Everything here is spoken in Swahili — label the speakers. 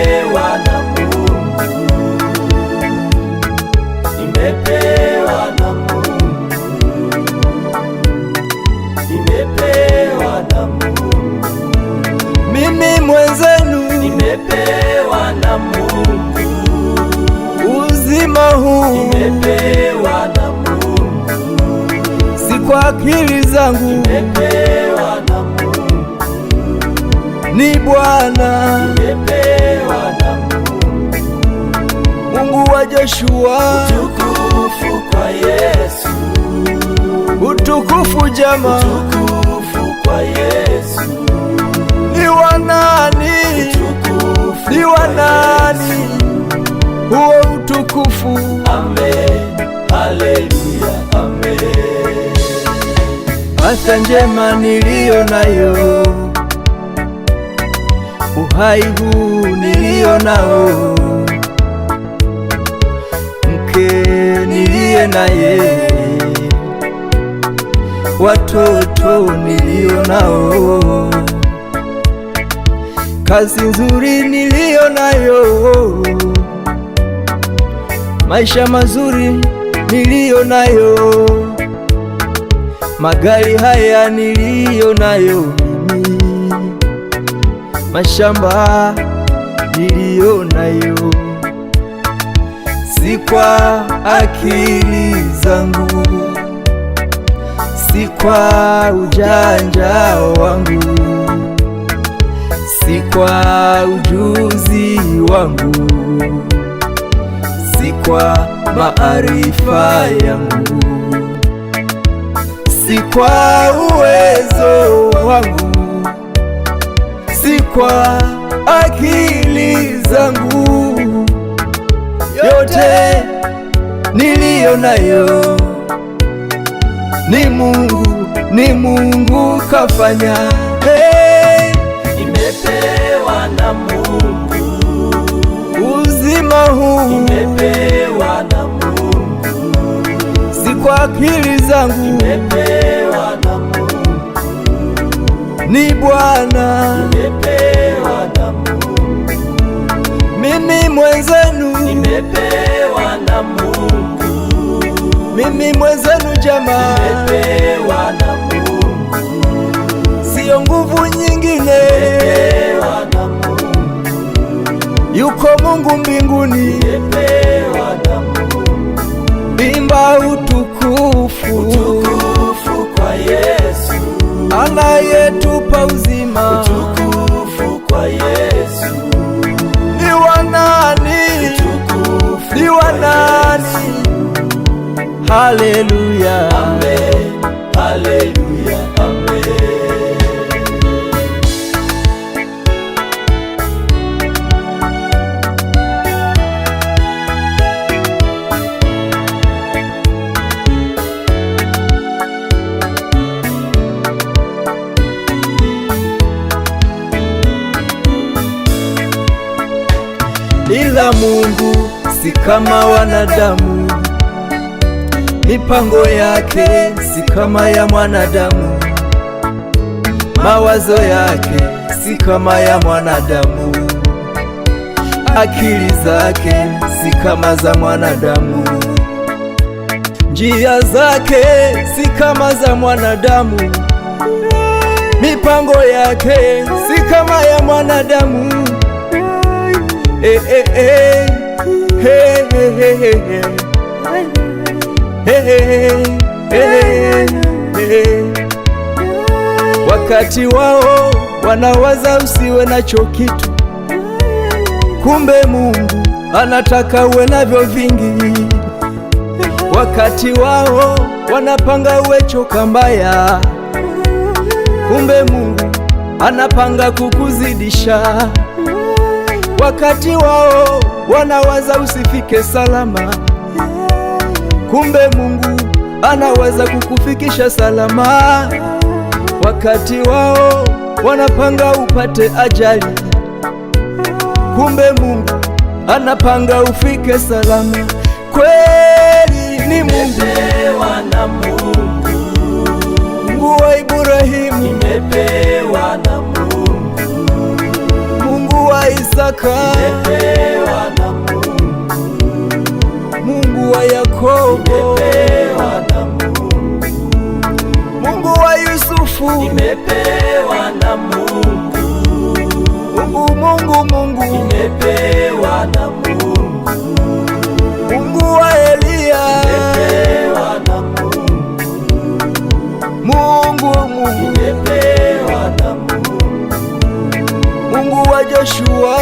Speaker 1: nimepewa na Mungu, nimepewa na Mungu, nimepewa na Mungu.
Speaker 2: Mimi mwenzenu
Speaker 1: nimepewa na Mungu,
Speaker 2: uzima huu
Speaker 1: nimepewa na Mungu,
Speaker 2: si kwa akili zangu,
Speaker 1: nimepewa na Mungu,
Speaker 2: ni Bwana,
Speaker 1: nimepewa na Mungu,
Speaker 2: Mungu wa Joshua.
Speaker 1: utukufu kwa Yesu,
Speaker 2: Utukufu jamaa,
Speaker 1: utukufu kwa Yesu,
Speaker 2: ni wa nani?
Speaker 1: utukufu
Speaker 2: Ni wa nani huo utukufu?
Speaker 1: Amen, haleluya, amen.
Speaker 2: Afya njema niliyo nayo, uhai huu niliyo nao, mke niliye naye, watoto niliyo nao, kazi nzuri niliyo nayo, maisha mazuri niliyo nayo, magari haya niliyo nayo mimi, mashamba niliyo nayo, si kwa akili zangu, si kwa ujanja wangu, si kwa ujuzi wangu, si kwa maarifa yangu, si kwa uwezo wangu, si kwa akili zangu, yote niliyo nayo ni Mungu kafanya. Hey,
Speaker 1: Nimepewa na Mungu,
Speaker 2: uzima huu
Speaker 1: nimepewa na Mungu,
Speaker 2: si kwa akili zangu,
Speaker 1: nimepewa na Mungu,
Speaker 2: ni Bwana,
Speaker 1: nimepewa na Mungu,
Speaker 2: mimi mwenzenu,
Speaker 1: nimepewa na Mungu,
Speaker 2: mimi mwenzenu jamaa,
Speaker 1: nimepewa na Mungu,
Speaker 2: siyo nguvu nyingine,
Speaker 1: nimepewa na Mungu,
Speaker 2: yuko Mungu mbinguni,
Speaker 1: nimepewa na Mungu,
Speaker 2: imba utukufu,
Speaker 1: utukufu kwa Yesu,
Speaker 2: anayetupa uzima,
Speaker 1: utukufu kwa Yesu,
Speaker 2: ni wa nani?
Speaker 1: utukufu
Speaker 2: Ni wa nani? Haleluya,
Speaker 1: Amen, haleluya, amen.
Speaker 2: ila Mungu si kama wanadamu, mipango yake si kama ya mwanadamu, mawazo yake si kama ya mwanadamu, akili zake si kama za mwanadamu, njia zake si kama za mwanadamu, mipango yake si kama ya mwanadamu. Wakati wao wanawaza usiwe nacho kitu, kumbe Mungu anataka uwe navyo vingi. Wakati wao wanapanga uwe choka mbaya, kumbe Mungu anapanga kukuzidisha. Wakati wao wanawaza usifike salama, kumbe Mungu anaweza kukufikisha salama. Wakati wao wanapanga upate ajali, kumbe Mungu anapanga ufike salama. Kweli ni Mungu,
Speaker 1: Nimepewa na Mungu,
Speaker 2: Mungu wa Ibrahimu,
Speaker 1: nimepewa na Mungu,
Speaker 2: Mungu wa wa Isaka,
Speaker 1: nimepewa na Mungu.
Speaker 2: Mungu wa Yakobo,
Speaker 1: Nimepewa na Mungu.
Speaker 2: Mungu wa Yusufu,
Speaker 1: Nimepewa na Mungu.
Speaker 2: Mungu
Speaker 1: Nimepewa na Mungu.
Speaker 2: Mungu wa Eliya,
Speaker 1: Nimepewa na Mungu.
Speaker 2: Mungu
Speaker 1: Nimepewa na Mungu.
Speaker 2: Mungu wa Joshua,